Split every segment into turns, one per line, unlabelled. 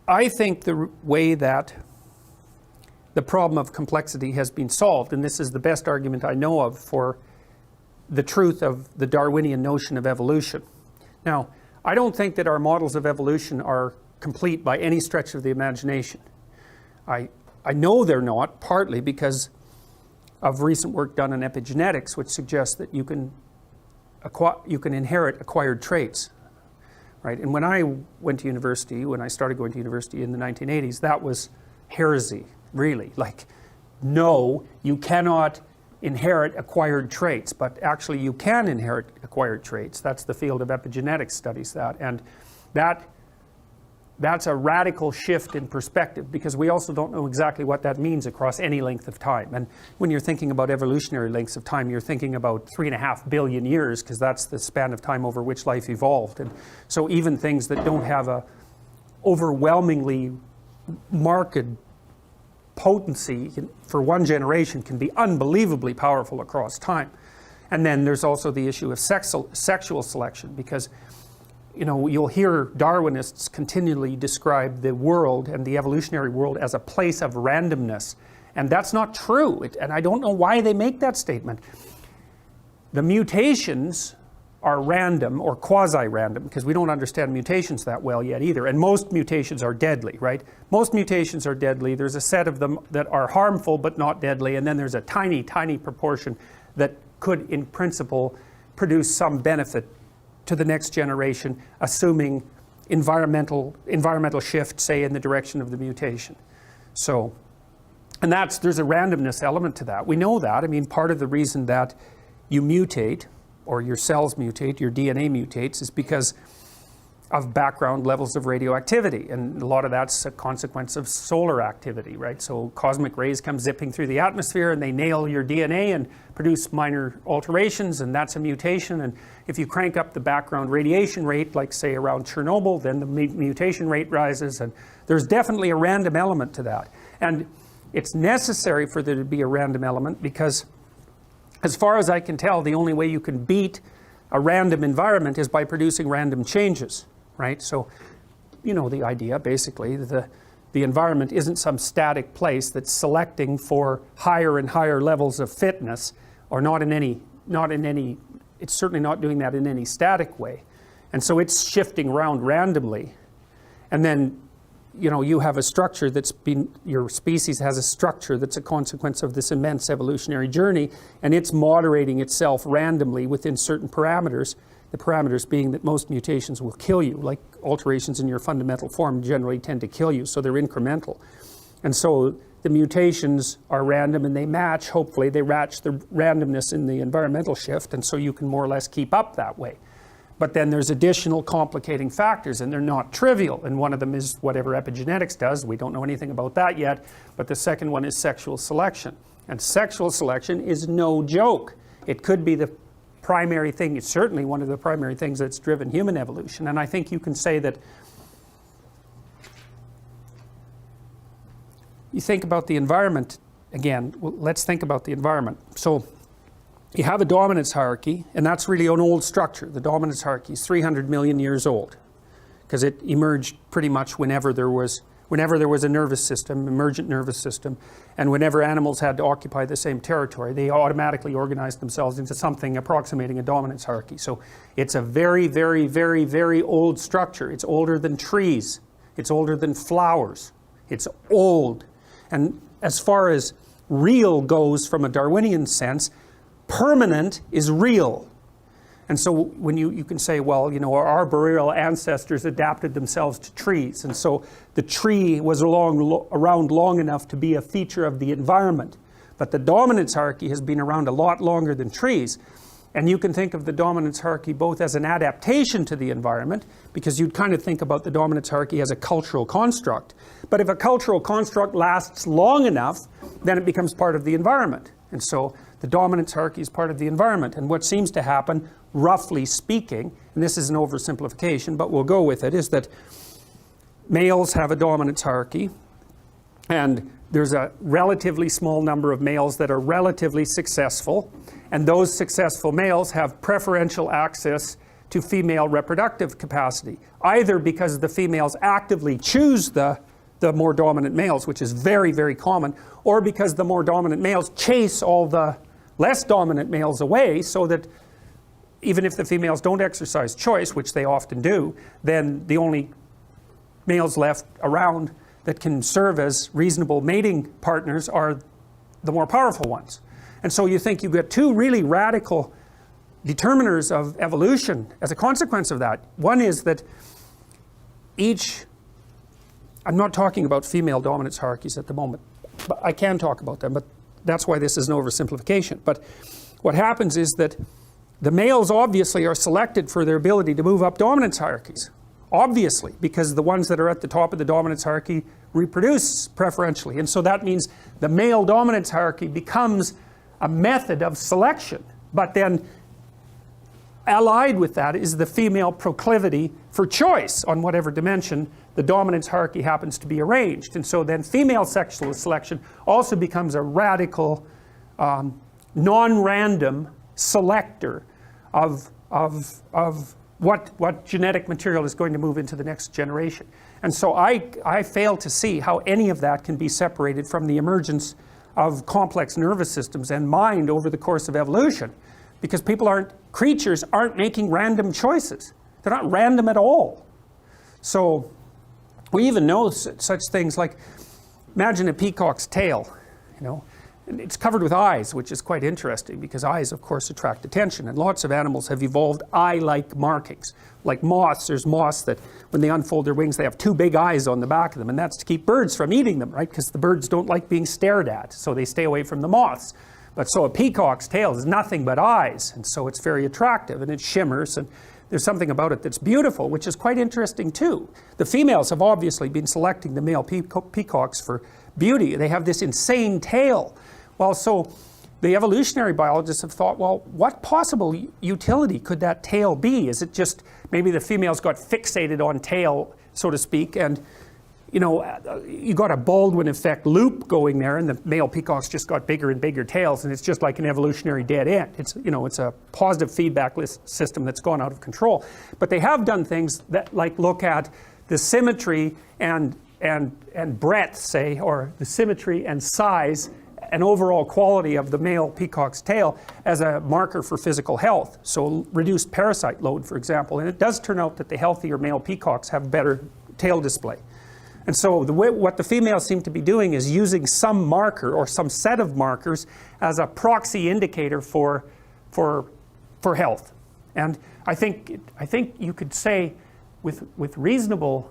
I think the way that the problem of complexity has been solved, and this is the best argument I know of for the truth of the Darwinian notion of evolution. Now, I don't think that our models of evolution are complete by any stretch of the imagination. I know they're not, partly because of recent work done on epigenetics, which suggests that you can inherit acquired traits, right? And when I went to university, when I started going to university in the 1980s, that was heresy, really. Like, no, you cannot inherit acquired traits, but actually you can inherit acquired traits. That's the field of epigenetics studies that, and that's a radical shift in perspective, because we also don't know exactly what that means across any length of time. And when you're thinking about evolutionary lengths of time, you're thinking about 3.5 billion years, because that's the span of time over which life evolved. And so even things that don't have a overwhelmingly marked potency for one generation can be unbelievably powerful across time. And then there's also the issue of sexual selection, because you know, you'll hear Darwinists continually describe the world and the evolutionary world as a place of randomness. And that's not true. And I don't know why they make that statement. The mutations are random or quasi-random, because we don't understand mutations that well yet either. And most mutations are deadly, right? Most mutations are deadly. There's a set of them that are harmful but not deadly. And then there's a tiny, tiny proportion that could, in principle, produce some benefit to the next generation, assuming environmental shift, say, in the direction of the mutation. So, and there's a randomness element to that. We know that. I mean, part of the reason that you mutate, or your cells mutate, your DNA mutates, is because of background levels of radioactivity. And a lot of that's a consequence of solar activity, right? So cosmic rays come zipping through the atmosphere and they nail your DNA and produce minor alterations, and that's a mutation. And if you crank up the background radiation rate, like say around Chernobyl, then the mutation rate rises, and there's definitely a random element to that. And it's necessary for there to be a random element, because as far as I can tell, the only way you can beat a random environment is by producing random changes. Right? So, you know the idea, basically. The environment isn't some static place that's selecting for higher and higher levels of fitness, or not in any, it's certainly not doing that in any static way. And so it's shifting around randomly. And then, you know, you have a structure your species has a structure that's a consequence of this immense evolutionary journey, and it's moderating itself randomly within certain parameters. The parameters being that most mutations will kill you, like alterations in your fundamental form generally tend to kill you, so they're incremental. And so the mutations are random, and they match, hopefully, they match the randomness in the environmental shift, and so you can more or less keep up that way. But then there's additional complicating factors, and they're not trivial, and one of them is whatever epigenetics does. We don't know anything about that yet, but the second one is sexual selection. And sexual selection is no joke. It could be the primary thing, it's certainly one of the primary things that's driven human evolution. And I think you can say that you think about the environment again. Well, let's think about the environment. So you have a dominance hierarchy, and that's really an old structure. The dominance hierarchy is 300 million years old, because it emerged pretty much whenever there was a nervous system, emergent nervous system, and whenever animals had to occupy the same territory, they automatically organized themselves into something approximating a dominance hierarchy. So it's a very, very, very, very old structure. It's older than trees. It's older than flowers. It's old. And as far as real goes from a Darwinian sense, permanent is real. And so when you can say, well, you know, our arboreal ancestors adapted themselves to trees, and so the tree was around long enough to be a feature of the environment. But the dominance hierarchy has been around a lot longer than trees. And you can think of the dominance hierarchy both as an adaptation to the environment, because you'd kind of think about the dominance hierarchy as a cultural construct. But if a cultural construct lasts long enough, then it becomes part of the environment. And so the dominance hierarchy is part of the environment. And what seems to happen, roughly speaking, and this is an oversimplification, but we'll go with it, is that males have a dominance hierarchy, and there's a relatively small number of males that are relatively successful, and those successful males have preferential access to female reproductive capacity, either because the females actively choose the more dominant males, which is very, very common, or because the more dominant males chase all the less dominant males away, so that even if the females don't exercise choice, which they often do, then the only males left around that can serve as reasonable mating partners are the more powerful ones. And so you think you've got two really radical determiners of evolution as a consequence of that. One is that I'm not talking about female dominance hierarchies at the moment, but I can talk about them, but that's why this is an oversimplification. But what happens is that the males obviously are selected for their ability to move up dominance hierarchies. Obviously, because the ones that are at the top of the dominance hierarchy reproduce preferentially. And so that means the male dominance hierarchy becomes a method of selection. But then allied with that is the female proclivity for choice on whatever dimension the dominance hierarchy happens to be arranged. And so then female sexual selection also becomes a radical, non-random selector of what genetic material is going to move into the next generation. And so I fail to see how any of that can be separated from the emergence of complex nervous systems and mind over the course of evolution, because creatures aren't making random choices. They're not random at all. So we even know such things like, imagine a peacock's tail, and it's covered with eyes, which is quite interesting because eyes, of course, attract attention. And lots of animals have evolved eye-like markings. Like moths, there's moths that when they unfold their wings, they have two big eyes on the back of them. And that's to keep birds from eating them, right? Because the birds don't like being stared at, so they stay away from the moths. But so a peacock's tail is nothing but eyes. And so it's very attractive and it shimmers. And there's something about it that's beautiful, which is quite interesting too. The females have obviously been selecting the male peacocks for beauty. They have this insane tail. Well, so the evolutionary biologists have thought, well, what possible utility could that tail be? Is it just maybe the females got fixated on tail, so to speak, and you got a Baldwin effect loop going there, and the male peacocks just got bigger and bigger tails, and it's just like an evolutionary dead end. It's a positive feedback system that's gone out of control. But they have done things that look at the symmetry and breadth, say, or the symmetry and size and overall quality of the male peacock's tail as a marker for physical health. So reduced parasite load, for example. And it does turn out that the healthier male peacocks have better tail display. And so what the females seem to be doing is using some marker or some set of markers as a proxy indicator for health. And I think you could say reasonably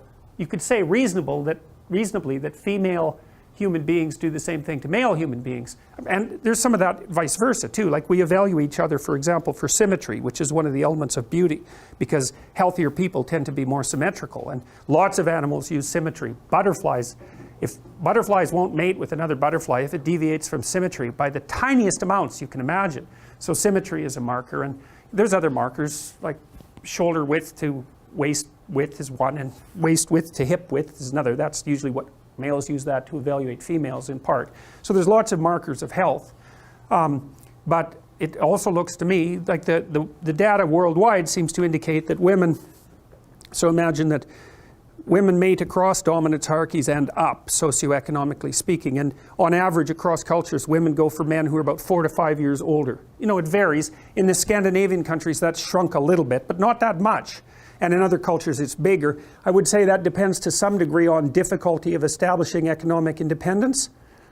that female human beings do the same thing to male human beings. And there's some of that vice versa too. Like we evaluate each other, for example, for symmetry, which is one of the elements of beauty, because healthier people tend to be more symmetrical. And lots of animals use symmetry. If butterflies won't mate with another butterfly if it deviates from symmetry by the tiniest amounts you can imagine. So symmetry is a marker. And there's other markers like shoulder width to waist width is one, and waist width to hip width is another. That's usually what males use that to evaluate females in part. So there's lots of markers of health. But it also looks to me like the data worldwide seems to indicate that women, so imagine that women mate across dominance hierarchies and up, socioeconomically speaking. And on average, across cultures, women go for men who are about 4 to 5 years older. It varies. In the Scandinavian countries, that's shrunk a little bit, but not that much. And in other cultures it's bigger. I would say that depends to some degree on difficulty of establishing economic independence,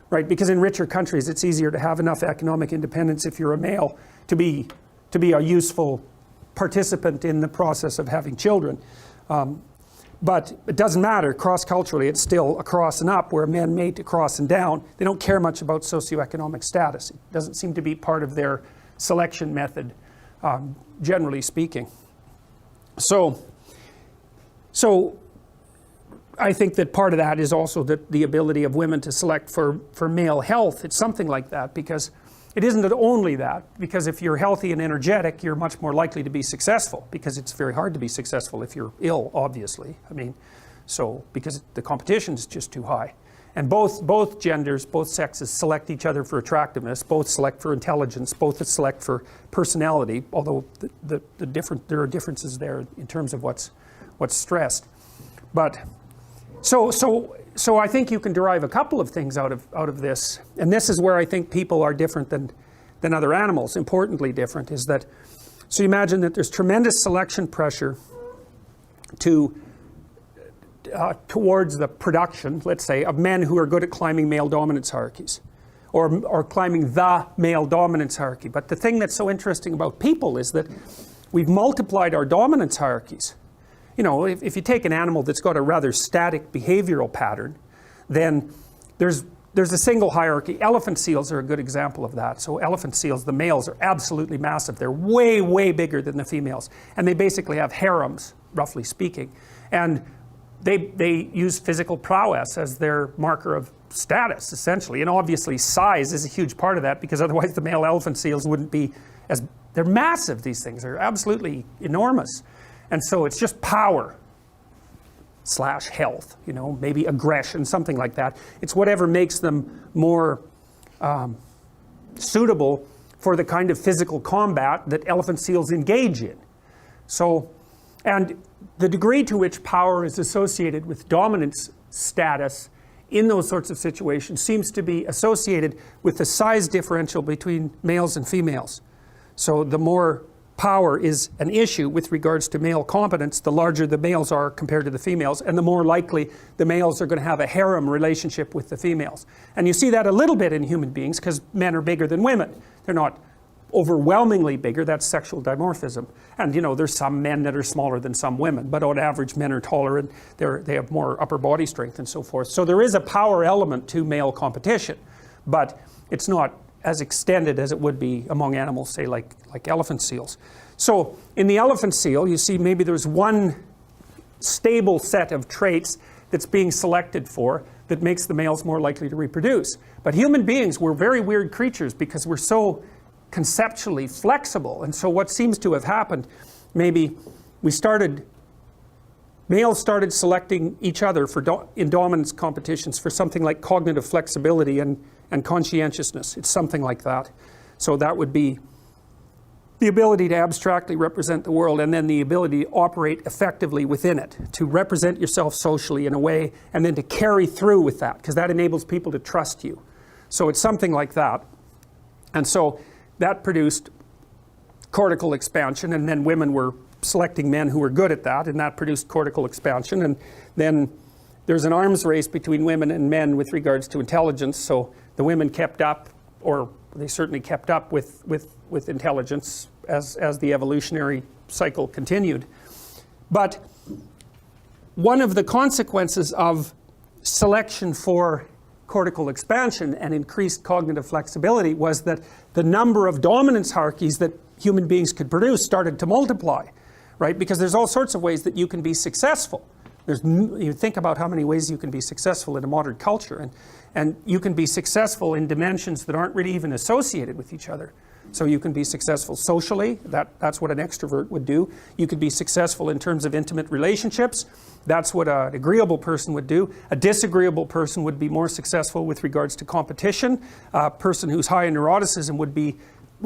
right? Because in richer countries it's easier to have enough economic independence if you're a male to be a useful participant in the process of having children. But it doesn't matter, cross-culturally it's still across and up, where men mate across and down. They don't care much about socioeconomic status. It doesn't seem to be part of their selection method, generally speaking. So I think that part of that is also the ability of women to select for male health. It's something like that, because it isn't only that, because if you're healthy and energetic, you're much more likely to be successful, because it's very hard to be successful if you're ill, obviously. Because the competition is just too high. And both genders, both sexes select each other for attractiveness, both select for intelligence, both select for personality, although there are differences there in terms of what's stressed. But so I think you can derive a couple of things out of this, and this is where I think people are different than other animals. Importantly different is that, so you imagine that there's tremendous selection pressure towards the production, let's say, of men who are good at climbing male dominance hierarchies, or climbing the male dominance hierarchy. But the thing that's so interesting about people is that we've multiplied our dominance hierarchies. You know, if you take an animal that's got a rather static behavioral pattern, then there's a single hierarchy. Elephant seals are a good example of that. So elephant seals, the males are absolutely massive. They're way, way bigger than the females. And they basically have harems, roughly speaking. And they use physical prowess as their marker of status, essentially. And obviously size is a huge part of that, because otherwise the male elephant seals wouldn't be as... They're massive, these things. They're absolutely enormous. And so it's just power / health, you know, maybe aggression, something like that. It's whatever makes them more suitable for the kind of physical combat that elephant seals engage in. So, and the degree to which power is associated with dominance status in those sorts of situations seems to be associated with the size differential between males and females. So the more power is an issue with regards to male competence, the larger the males are compared to the females, and the more likely the males are going to have a harem relationship with the females. And you see that a little bit in human beings, because men are bigger than women. They're not overwhelmingly bigger, that's sexual dimorphism. And you know, there's some men that are smaller than some women, but on average men are taller and they have more upper body strength and so forth. So there is a power element to male competition, but it's not as extended as it would be among animals, say like elephant seals. So in the elephant seal, you see maybe there's one stable set of traits that's being selected for that makes the males more likely to reproduce. But human beings, we're very weird creatures because we're so conceptually flexible. And so what seems to have happened, maybe males started selecting each other in dominance competitions for something like cognitive flexibility and conscientiousness. It's something like that. So that would be the ability to abstractly represent the world, and then the ability to operate effectively within it, to represent yourself socially in a way, and then to carry through with that, because that enables people to trust you. So it's something like that. And so that produced cortical expansion, and then women were selecting men who were good at that, and that produced cortical expansion. And then there's an arms race between women and men with regards to intelligence. So the women kept up, or they certainly kept up with intelligence as the evolutionary cycle continued. But one of the consequences of selection for cortical expansion and increased cognitive flexibility was that the number of dominance hierarchies that human beings could produce started to multiply, right? Because there's all sorts of ways that you can be successful. You think about how many ways you can be successful in a modern culture, and you can be successful in dimensions that aren't really even associated with each other. So you can be successful socially, that's what an extrovert would do. You could be successful in terms of intimate relationships, that's what an agreeable person would do. A disagreeable person would be more successful with regards to competition. A person who's high in neuroticism would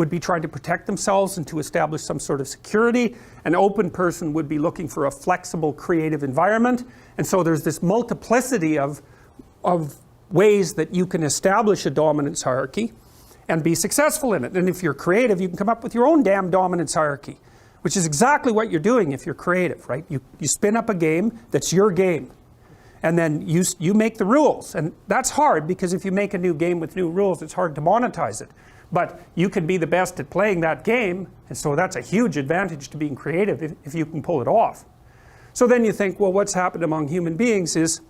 be trying to protect themselves and to establish some sort of security. An open person would be looking for a flexible, creative environment. And so there's this multiplicity of ways that you can establish a dominance hierarchy and be successful in it. And if you're creative, you can come up with your own damn dominance hierarchy, which is exactly what you're doing if you're creative, right? You spin up a game that's your game. And then you make the rules. And that's hard, because if you make a new game with new rules, it's hard to monetize it. But you can be the best at playing that game, and so that's a huge advantage to being creative if you can pull it off. So then you think, well, what's happened among human beings is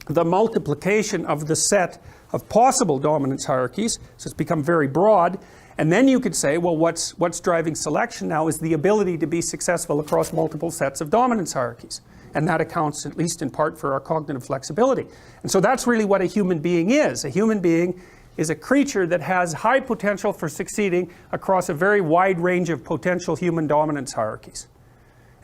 the multiplication of the set of possible dominance hierarchies, so it's become very broad, and then you could say, well, what's driving selection now is the ability to be successful across multiple sets of dominance hierarchies. And that accounts, at least in part, for our cognitive flexibility. And so that's really what a human being is. A human being is a creature that has high potential for succeeding across a very wide range of potential human dominance hierarchies.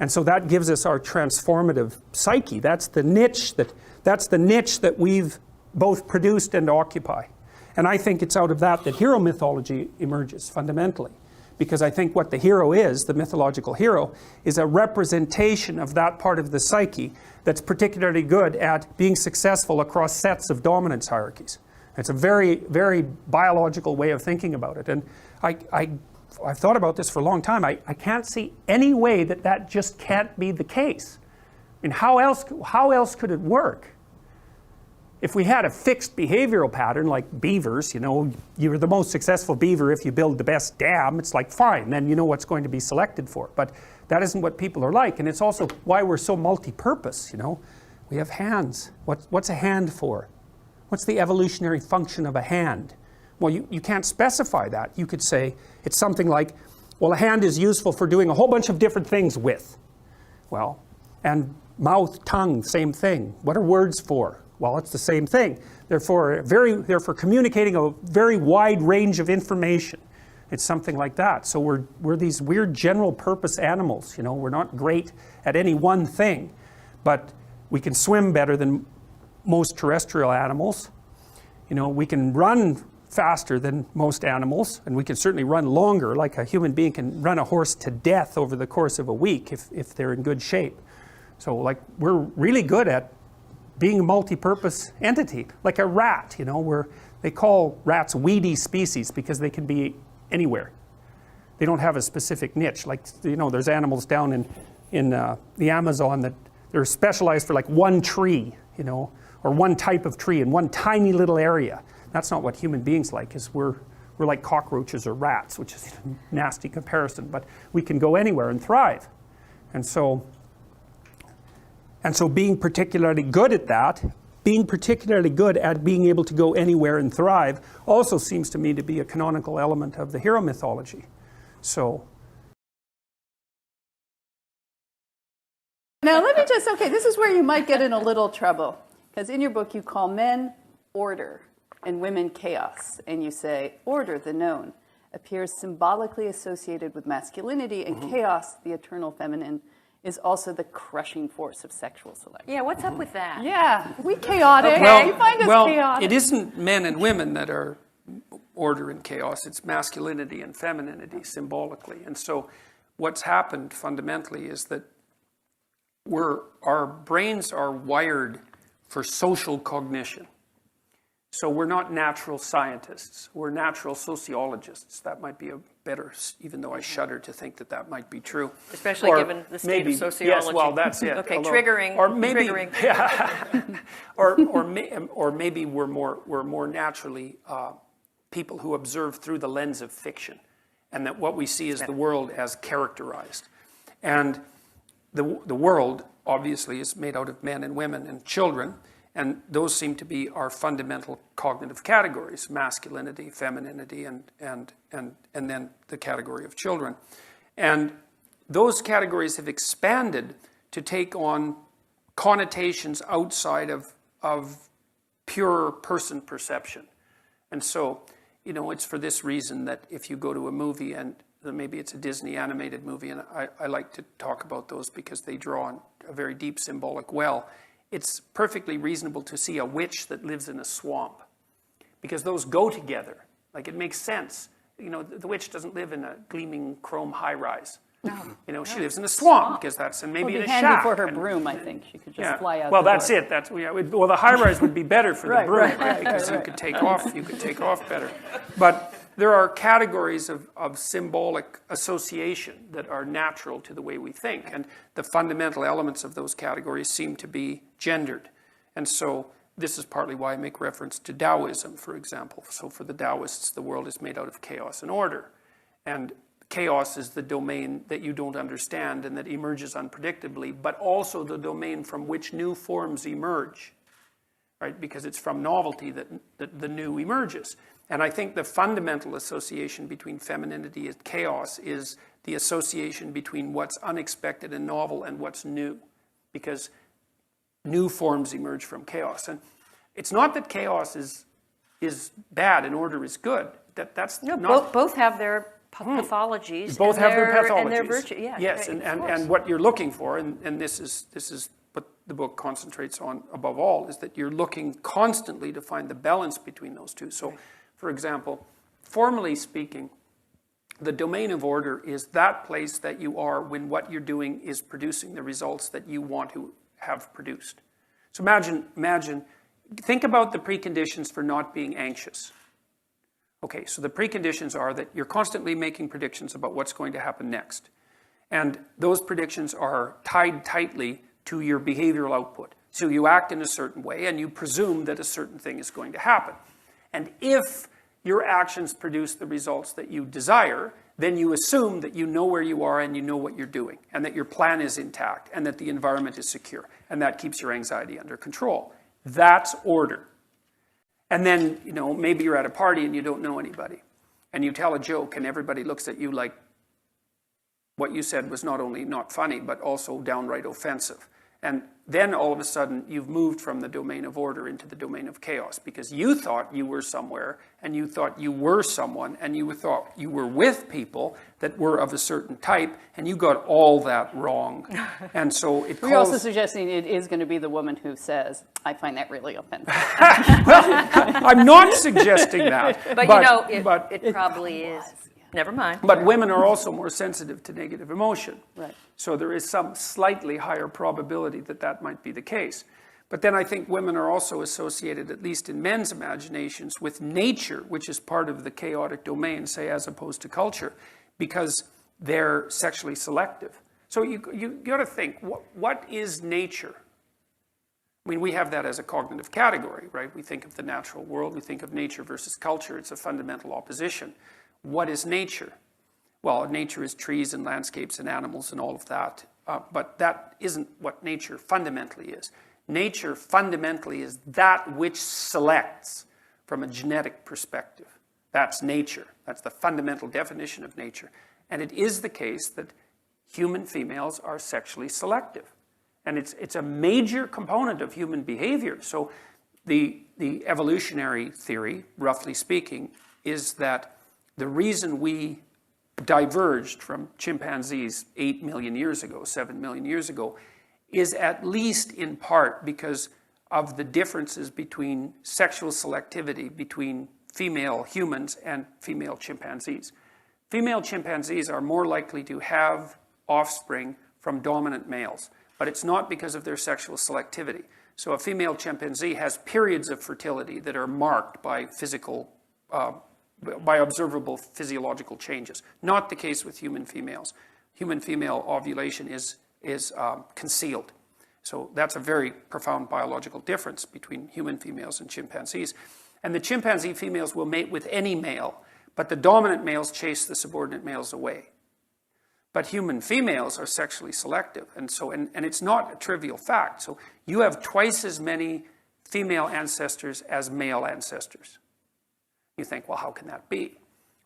And so that gives us our transformative psyche. That's the niche that we've both produced and occupy. And I think it's out of that hero mythology emerges fundamentally. Because I think what the hero is, the mythological hero, is a representation of that part of the psyche that's particularly good at being successful across sets of dominance hierarchies. It's a very, very biological way of thinking about it. And I've thought about this for a long time. I can't see any way that just can't be the case. I mean, how else could it work? If we had a fixed behavioral pattern like beavers, you're the most successful beaver if you build the best dam, it's like fine, then you know what's going to be selected for. But that isn't what people are like, and it's also why we're so multi-purpose, We have hands. What's a hand for? What's the evolutionary function of a hand? Well, you can't specify that. You could say it's something like, well, a hand is useful for doing a whole bunch of different things with. Well, and mouth, tongue, same thing. What are words for? Well, it's the same thing. They're for communicating a very wide range of information. It's something like that. So we're these weird general purpose animals. We're not great at any one thing, but we can swim better than most terrestrial animals. We can run faster than most animals, and we can certainly run longer. Like a human being can run a horse to death over the course of a week if they're in good shape. So we're really good at being a multi-purpose entity, like a rat, they call rats weedy species because they can be anywhere. They don't have a specific niche. There's animals down in the Amazon that they're specialized for one tree, or one type of tree in one tiny little area. That's not what human beings like, is we're like cockroaches or rats, which is a nasty comparison, but we can go anywhere and thrive. And so being particularly good at that, being particularly good at being able to go anywhere and thrive, also seems to me to be a canonical element of the hero mythology. So.
Now let me this is where you might get in a little trouble. Because in your book you call men order and women chaos. And you say, order, the known, appears symbolically associated with masculinity, and chaos, the eternal feminine, is also the crushing force of sexual selection.
Yeah, what's up with that?
Yeah, we chaotic.
Okay.
You find us chaotic.
It isn't men and women that are order and chaos. It's masculinity and femininity symbolically. And so what's happened fundamentally is that our brains are wired for social cognition. So we're not natural scientists. We're natural sociologists. That might be a better, even though I shudder to think that might be true.
Especially given the state of sociology.
Yes, well, that's it.
Okay, triggering.
Or maybe,
triggering.
Yeah, or maybe we're more naturally people who observe through the lens of fiction, and that what we see is the world as characterized, and the world obviously is made out of men and women and children. And those seem to be our fundamental cognitive categories: masculinity, femininity, and then the category of children. And those categories have expanded to take on connotations outside of pure person perception. And so, it's for this reason that if you go to a movie, and maybe it's a Disney animated movie, and I like to talk about those because they draw on a very deep symbolic well. It's perfectly reasonable to see a witch that lives in a swamp, because those go together. It makes sense. The witch doesn't live in a gleaming chrome high-rise. No. She lives in a swamp because that's, and maybe in a shack.
Handy for her broom, I think. She could just fly out.
Well,
the
that's
door.
it. Well, the high-rise would be better for the broom, because
right.
you could take off. You could take off better. But there are categories of symbolic association that are natural to the way we think, and the fundamental elements of those categories seem to be gendered. And so this is partly why I make reference to Taoism, for example. So for the Taoists, the world is made out of chaos and order. And chaos is the domain that you don't understand and that emerges unpredictably, but also the domain from which new forms emerge, right? Because it's from novelty that the new emerges. And I think the fundamental association between femininity and chaos is the association between what's unexpected and novel and what's new, because new forms emerge from chaos. And it's not that chaos is bad and order is good. That's not.
Both have their pathologies.
Both have their pathologies.
And their virtue. Yeah,
yes, and what you're looking for, and this is what the book concentrates on above all is that you're looking constantly to find the balance between those two. So, for example, formally speaking, the domain of order is that place that you are when what you're doing is producing the results that you want to have produced. So think about the preconditions for not being anxious. Okay, so the preconditions are that you're constantly making predictions about what's going to happen next. And those predictions are tied tightly to your behavioral output. So you act in a certain way and you presume that a certain thing is going to happen. And if your actions produce the results that you desire, then you assume that you know where you are and you know what you're doing, and that your plan is intact, and that the environment is secure, and that keeps your anxiety under control. That's order. And then, maybe you're at a party and you don't know anybody, and you tell a joke and everybody looks at you like what you said was not only not funny, but also downright offensive. And then all of a sudden, you've moved from the domain of order into the domain of chaos, because you thought you were somewhere, and you thought you were someone, and you thought you were with people that were of a certain type, and you got all that wrong. And so it calls...
You're also suggesting it is going to be the woman who says, I find that really offensive.
I'm not suggesting that.
But it probably is. Never mind.
But women are also more sensitive to negative emotion.
Right.
So there is some slightly higher probability that that might be the case. But then I think women are also associated, at least in men's imaginations, with nature, which is part of the chaotic domain, say, as opposed to culture, because they're sexually selective. So you got to think, what is nature? I mean, we have that as a cognitive category, right? We think of the natural world, we think of nature versus culture. It's a fundamental opposition. What is nature? Well, nature is trees and landscapes and animals and all of that. But that isn't what nature fundamentally is. Nature fundamentally is that which selects from a genetic perspective. That's nature. That's the fundamental definition of nature. And it is the case that human females are sexually selective. And it's a major component of human behavior. So the evolutionary theory, roughly speaking, is that the reason we diverged from chimpanzees 8 million years ago, 7 million years ago, is at least in part because of the differences between sexual selectivity between female humans and female chimpanzees. Female chimpanzees are more likely to have offspring from dominant males, but it's not because of their sexual selectivity. So a female chimpanzee has periods of fertility that are marked by by observable physiological changes. Not the case with human females. Human female ovulation is concealed. So that's a very profound biological difference between human females and chimpanzees. And the chimpanzee females will mate with any male, but the dominant males chase the subordinate males away. But human females are sexually selective, and it's not a trivial fact. So you have twice as many female ancestors as male ancestors. You think, well, how can that be?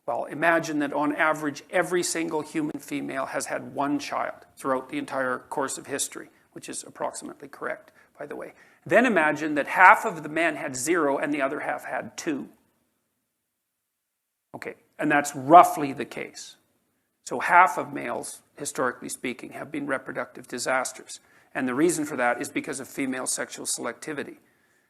Well, imagine that on average, every single human female has had one child throughout the entire course of history, which is approximately correct, by the way. Then imagine that half of the men had 0 and the other half had 2. Okay, and that's roughly the case. So half of males, historically speaking, have been reproductive disasters. And the reason for that is because of female sexual selectivity.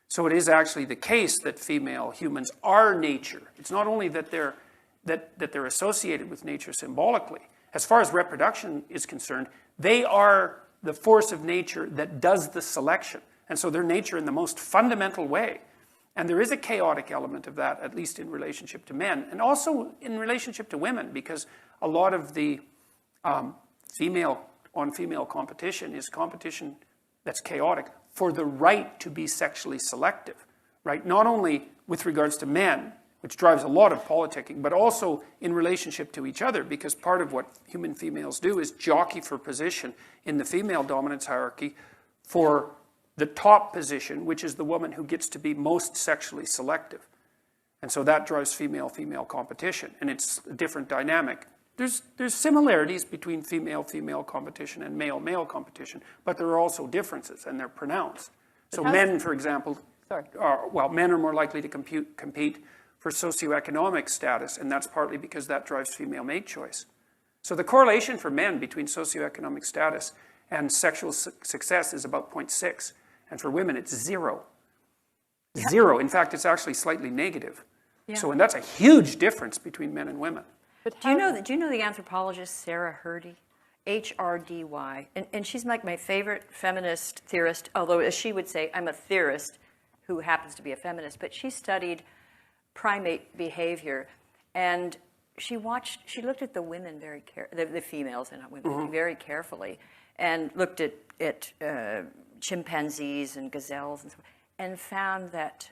So it is actually the case that female humans are nature. It's not only that they're associated with nature symbolically. As far as reproduction is concerned, they are the force of nature that does the selection. And so they're nature in the most fundamental way. And there is a chaotic element of that, at least in relationship to men, and also in relationship to women, because a lot of the female-on-female competition is competition that's chaotic for the right to be sexually selective, right? Not only with regards to men, which drives a lot of politicking, but also in relationship to each other, because part of what human females do is jockey for position in the female dominance hierarchy for the top position, which is the woman who gets to be most sexually selective. And so that drives female-female competition, and it's a different dynamic. There's similarities between female-female competition and male-male competition, but there are also differences, and they're pronounced. So men, for example, men are more likely to compete for socioeconomic status, and that's partly because that drives female mate choice. So the correlation for men between socioeconomic status and sexual success is about 0.6. And for women, it's 0. 0. In fact, it's actually slightly negative. So, and that's a huge difference between men and women.
But
Do you know the anthropologist Sarah Hrdy? Hrdy. And she's like my favorite feminist theorist, although as she would say, I'm a theorist who happens to be a feminist, but she studied primate behavior, and she looked at the women the females and not women, very carefully, and looked at chimpanzees and gazelles and so on, and found that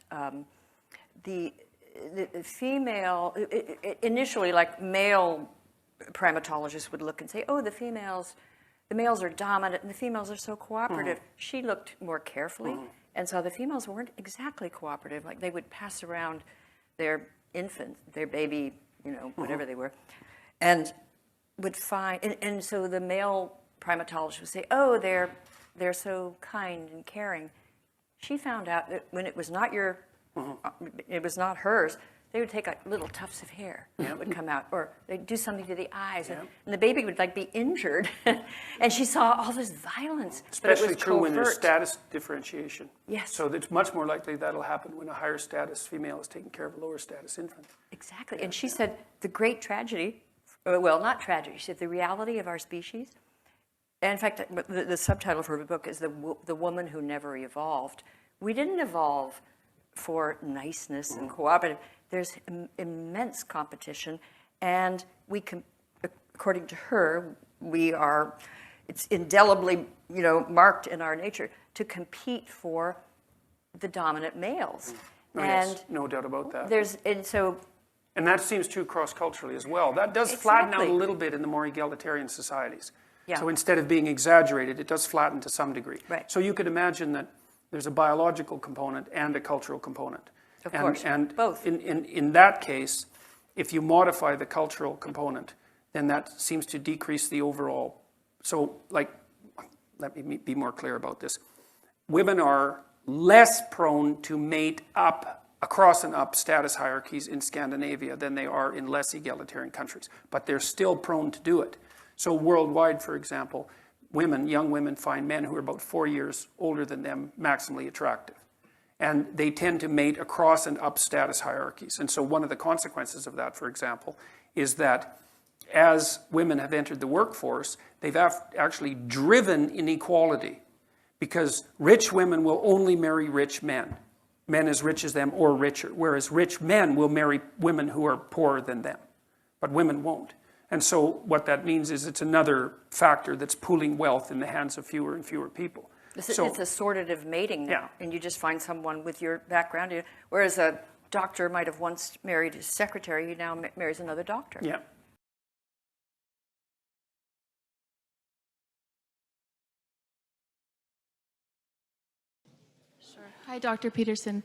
the female, initially, like male primatologists would look and say, oh, the males are dominant and the females are so cooperative. She looked more carefully and saw the females weren't exactly cooperative. Like they would pass around their infant, their baby, whatever they were, and would find, and so the male primatologist would say, oh, they're so kind and caring. She found out that when it was not it was not hers, they would take little tufts of hair, it would come out, or they'd do something to the eyes, and the baby would be injured, and she saw all this violence.
Especially
but it was
true when there's
covert.
status differentiation.
Yes.
So it's much more likely that'll happen when a higher status female is taking care of a lower status infant.
Exactly, and she said the great tragedy, well, not tragedy, she said the reality of our species, and in fact, the subtitle of her book is The Woman Who Never Evolved. We didn't evolve for niceness and cooperative. There's immense competition, and according to her, it's indelibly, marked in our nature to compete for the dominant males.
Oh, yes, no doubt about that.
And
that seems true cross-culturally as well. That does flatten out a
Exactly.
little bit in the more egalitarian societies.
Yeah.
So instead of being exaggerated, it does flatten to some degree.
Right.
So you could imagine that there's a biological component and a cultural component.
Of course,
and
both.
In that case, if you modify the cultural component, then that seems to decrease the overall. So, let me be more clear about this. Women are less prone to mate up, across and up status hierarchies in Scandinavia than they are in less egalitarian countries. But they're still prone to do it. So worldwide, for example, young women find men who are about 4 years older than them maximally attractive. And they tend to mate across and up status hierarchies. And so one of the consequences of that, for example, is that as women have entered the workforce, they've actually driven inequality, because rich women will only marry rich men as rich as them or richer, whereas rich men will marry women who are poorer than them, but women won't. And so what that means is it's another factor that's pooling wealth in the hands of fewer and fewer people.
it's assortative mating now,
Yeah.
and you just find someone with your background. Whereas a doctor might have once married his secretary, he now marries another doctor.
Yeah.
Hi, Dr. Peterson.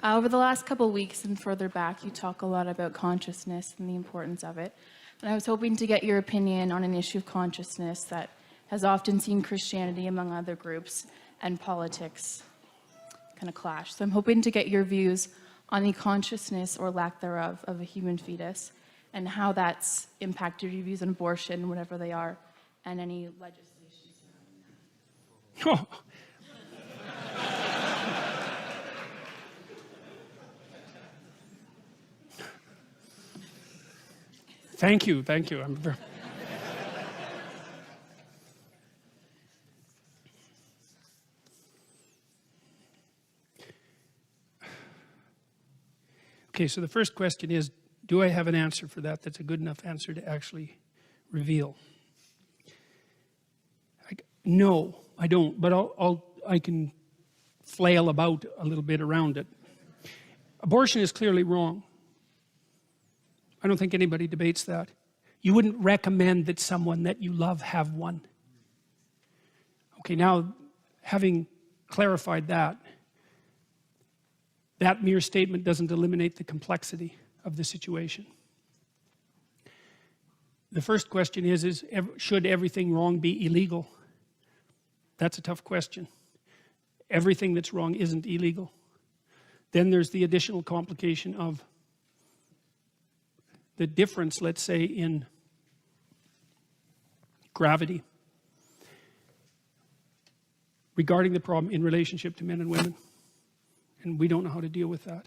Over the last couple of weeks and further back, you talk a lot about consciousness and the importance of it. And I was hoping to get your opinion on an issue of consciousness that has often seen Christianity, among other groups, and politics kind of clash. So I'm hoping to get your views on the consciousness or lack thereof of a human fetus, and how that's impacted your views on abortion, whatever they are, and any legislation surrounding that.
Oh. Thank you. Okay, so the first question is, do I have an answer for that that's a good enough answer to actually reveal? No, I don't, but I can flail about a little bit around it. Abortion is clearly wrong. I don't think anybody debates that. You wouldn't recommend that someone that you love have one. Okay, now, having clarified that mere statement doesn't eliminate the complexity of the situation. The first question is should everything wrong be illegal? That's a tough question. Everything that's wrong isn't illegal. Then there's the additional complication of the difference, let's say, in gravity.
regarding the problem in relationship to men and women. And we don't know how to deal with that.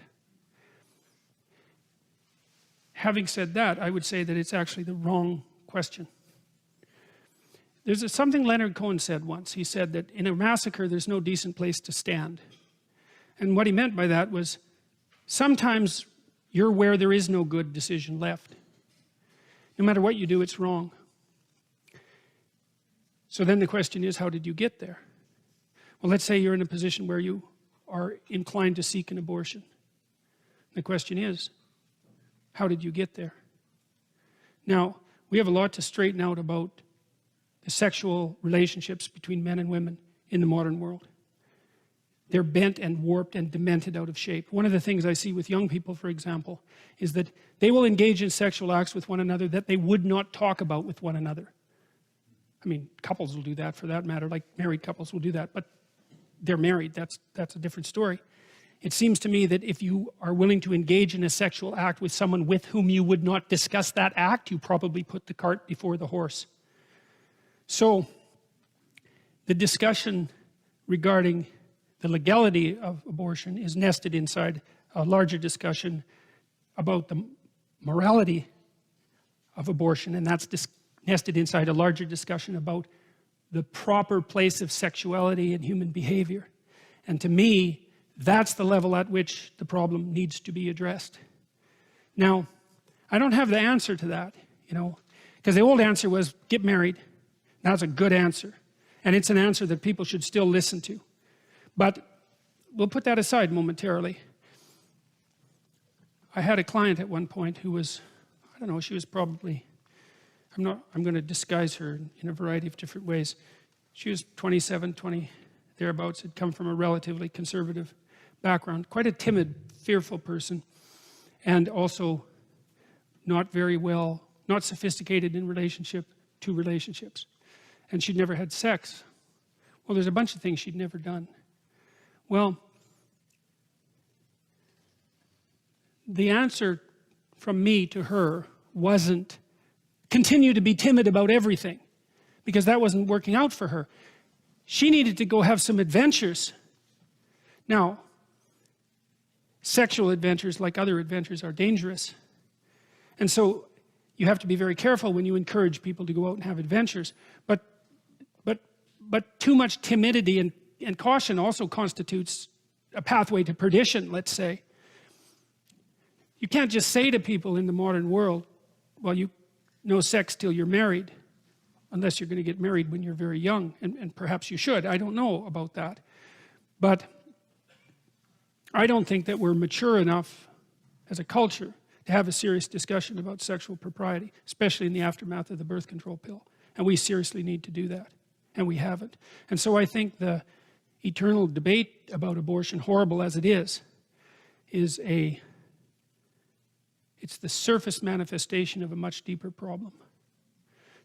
Having said that, I would say that it's actually the wrong question. There's something Leonard Cohen said once. He said that in a massacre, there's no decent place to stand. And what he meant by that was, sometimes you're where there is no good decision left. No matter what you do, it's wrong. So then the question is, how did you get there? Well, let's say you're in a position where you are inclined to seek an abortion. The question is, how did you get there? Now, we have a lot to straighten out about the sexual relationships between men and women in the modern world. They're bent and warped and demented out of shape. One of the things I see with young people, for example, is that they will engage in sexual acts with one another that they would not talk about with one another. I mean, couples will do that for that matter, like married couples will do that, but they're married, that's a different story. It seems to me that if you are willing to engage in a sexual act with someone with whom you would not discuss that act, you probably put the cart before the horse. So, the discussion regarding the legality of abortion is nested inside a larger discussion about the morality of abortion, and that's nested inside a larger discussion about the proper place of sexuality in human behavior. And to me, that's the level at which the problem needs to be addressed. Now, I don't have the answer to that, because the old answer was get married. That's a good answer. And it's an answer that people should still listen to. But we'll put that aside momentarily. I had a client at one point who was, I don't know, she was probably, I'm going to disguise her in a variety of different ways. She was 27, 20, thereabouts, had come from a relatively conservative background, quite a timid, fearful person, and also not very well, not sophisticated in relationship to relationships. And she'd never had sex. Well, there's a bunch of things she'd never done. Well, the answer from me to her wasn't continue to be timid about everything, because that wasn't working out for her. She needed to go have some adventures. Now, sexual adventures, like other adventures, are dangerous. And so you have to be very careful when you encourage people to go out and have adventures. But too much timidity and caution also constitutes a pathway to perdition, let's say. You can't just say to people in the modern world, well, no sex till you're married, unless you're going to get married when you're very young, and perhaps you should. I don't know about that. But I don't think that we're mature enough as a culture to have a serious discussion about sexual propriety, especially in the aftermath of the birth control pill. And we seriously need to do that. And we haven't. And so I think the eternal debate about abortion, horrible as it is it's the surface manifestation of a much deeper problem.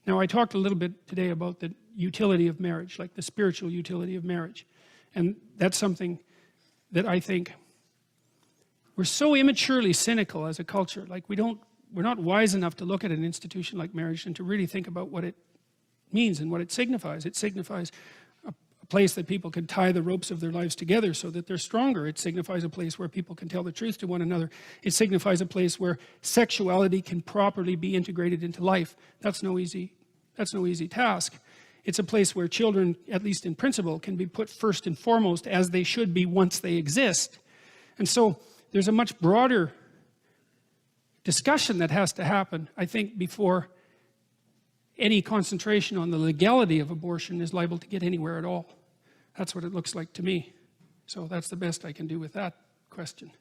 Now, I talked a little bit today about the utility of marriage, like the spiritual utility of marriage. And that's something that I think we're so immaturely cynical as a culture. Like we're not wise enough to look at an institution like marriage and to really think about what it means and what it signifies. It signifies a place that people can tie the ropes of their lives together so that they're stronger. It signifies a place where people can tell the truth to one another. It signifies a place where sexuality can properly be integrated into life. That's no easy task. It's a place where children, at least in principle, can be put first and foremost as they should be once they exist. And so there's a much broader discussion that has to happen, I think, before any concentration on the legality of abortion is liable to get anywhere at all. That's what it looks like to me. So that's the best I can do with that question.